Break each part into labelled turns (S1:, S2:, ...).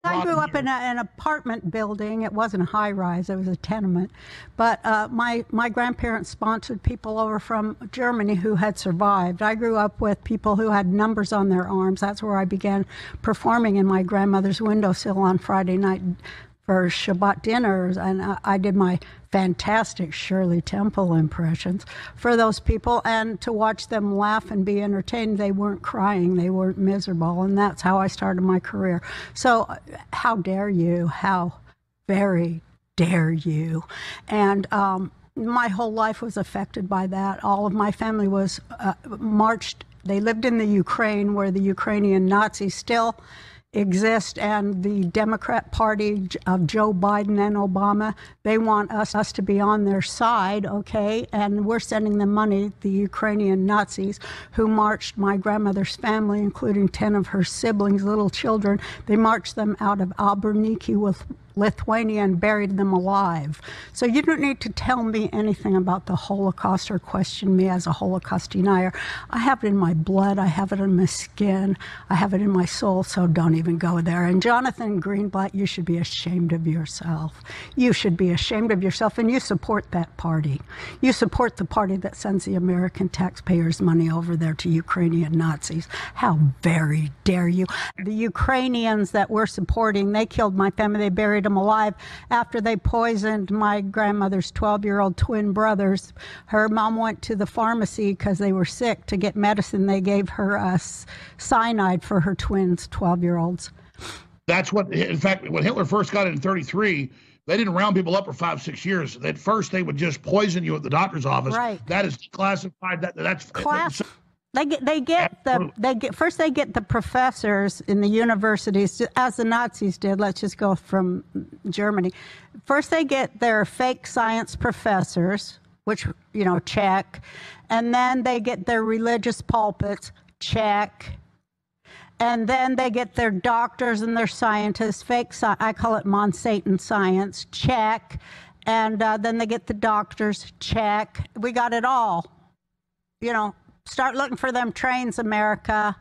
S1: I grew up in an apartment building. It wasn't a high-rise, it was a tenement. But my grandparents sponsored people over from Germany who had survived. I grew up with people who had numbers on their arms. That's where I began performing in my grandmother's windowsill on Friday night for Shabbat dinners, and I did my fantastic Shirley Temple impressions for those people, and to watch them laugh and be entertained. They weren't crying, they weren't miserable, and that's how I started my career. So how dare you, how very dare you. And my whole life was affected by that. All of my family was marched. They lived in the Ukraine, where the Ukrainian Nazis still exist, and the Democrat Party of Joe Biden and Obama, they want us to be on their side, okay? And we're sending them money, the Ukrainian Nazis, who marched my grandmother's family, including 10 of her siblings, little children. They marched them out of Alberniki with Lithuania and buried them alive. So you don't need to tell me anything about the Holocaust or question me as a Holocaust denier. I have it in my blood, I have it in my skin, I have it in my soul, so don't even go there. And Jonathan Greenblatt, you should be ashamed of yourself. You should be ashamed of yourself, and you support that party. You support the party that sends the American taxpayers' money over there to Ukrainian Nazis. How very dare you. The Ukrainians that we're supporting, they killed my family, they buried them alive after they poisoned my grandmother's 12-year-old twin brothers. Her mom went to the pharmacy because they were sick to get medicine. They gave her cyanide for her twins, 12-year-olds.
S2: That's what, in fact, when Hitler first got in 33, they didn't round people up for 5-6 years. At first, they would just poison you at the doctor's office.
S1: Right.
S2: That is classified. That's
S1: First they get the professors in the universities, as the Nazis did. Let's just go from Germany. First they get their fake science professors, which, check. And then they get their religious pulpits, check. And then they get their doctors and their scientists, I call it Monsatan science, check. And then they get the doctors, check. We got it all, Start looking for them trains, America.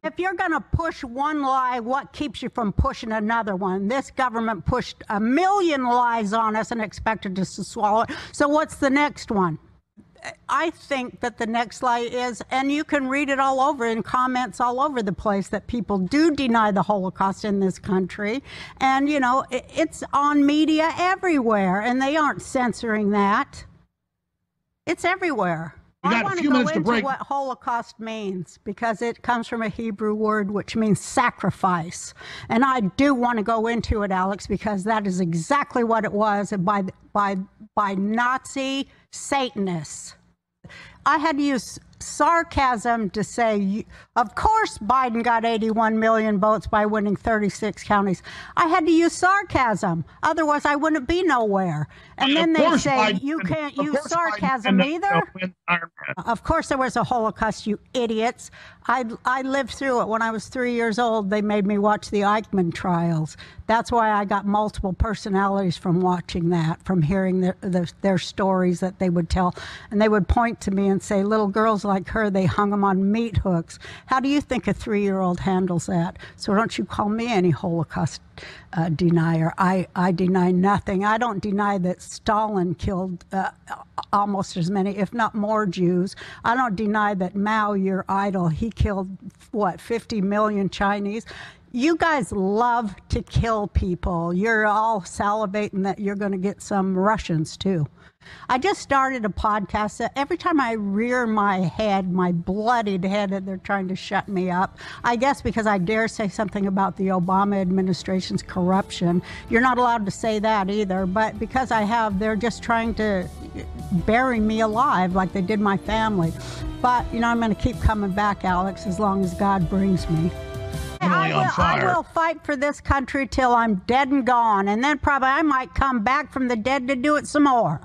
S1: If you're going to push one lie, what keeps you from pushing another one? This government pushed 1 million lies on us and expected us to swallow it. So what's the next one? I think that the next lie is, and you can read it all over in comments all over the place, that people do deny the Holocaust in this country. And, it's on media everywhere, and they aren't censoring that. It's everywhere. I want to go into what Holocaust means, because it comes from a Hebrew word which means sacrifice. And I do want to go into it, Alex, because that is exactly what it was by Nazi Satanists. I had to use sarcasm to say, of course Biden got 81 million votes by winning 36 counties. I had to use sarcasm. Otherwise, I wouldn't be nowhere. And then they say, you can't use sarcasm either. Of course there was a Holocaust, you idiots. I lived through it. When I was 3 years old, they made me watch the Eichmann trials. That's why I got multiple personalities from watching that, from hearing their stories that they would tell. And they would point to me and say, little girls like her, they hung them on meat hooks. How do you think a 3-year-old handles that? So don't you call me any Holocaust denier. I deny nothing. I don't deny that Stalin killed almost as many, if not more, Jews. I don't deny that Mao, your idol, he killed, 50 million Chinese. You guys love to kill people. You're all salivating that you're going to get some Russians, too. I just started a podcast that every time I rear my head, my bloodied head, and they're trying to shut me up, I guess because I dare say something about the Obama administration's corruption. You're not allowed to say that either, but because I have, they're just trying to bury me alive like they did my family. But, I'm going to keep coming back, Alex, as long as God brings me. I will fight for this country till I'm dead and gone, and then probably I might come back from the dead to do it some more.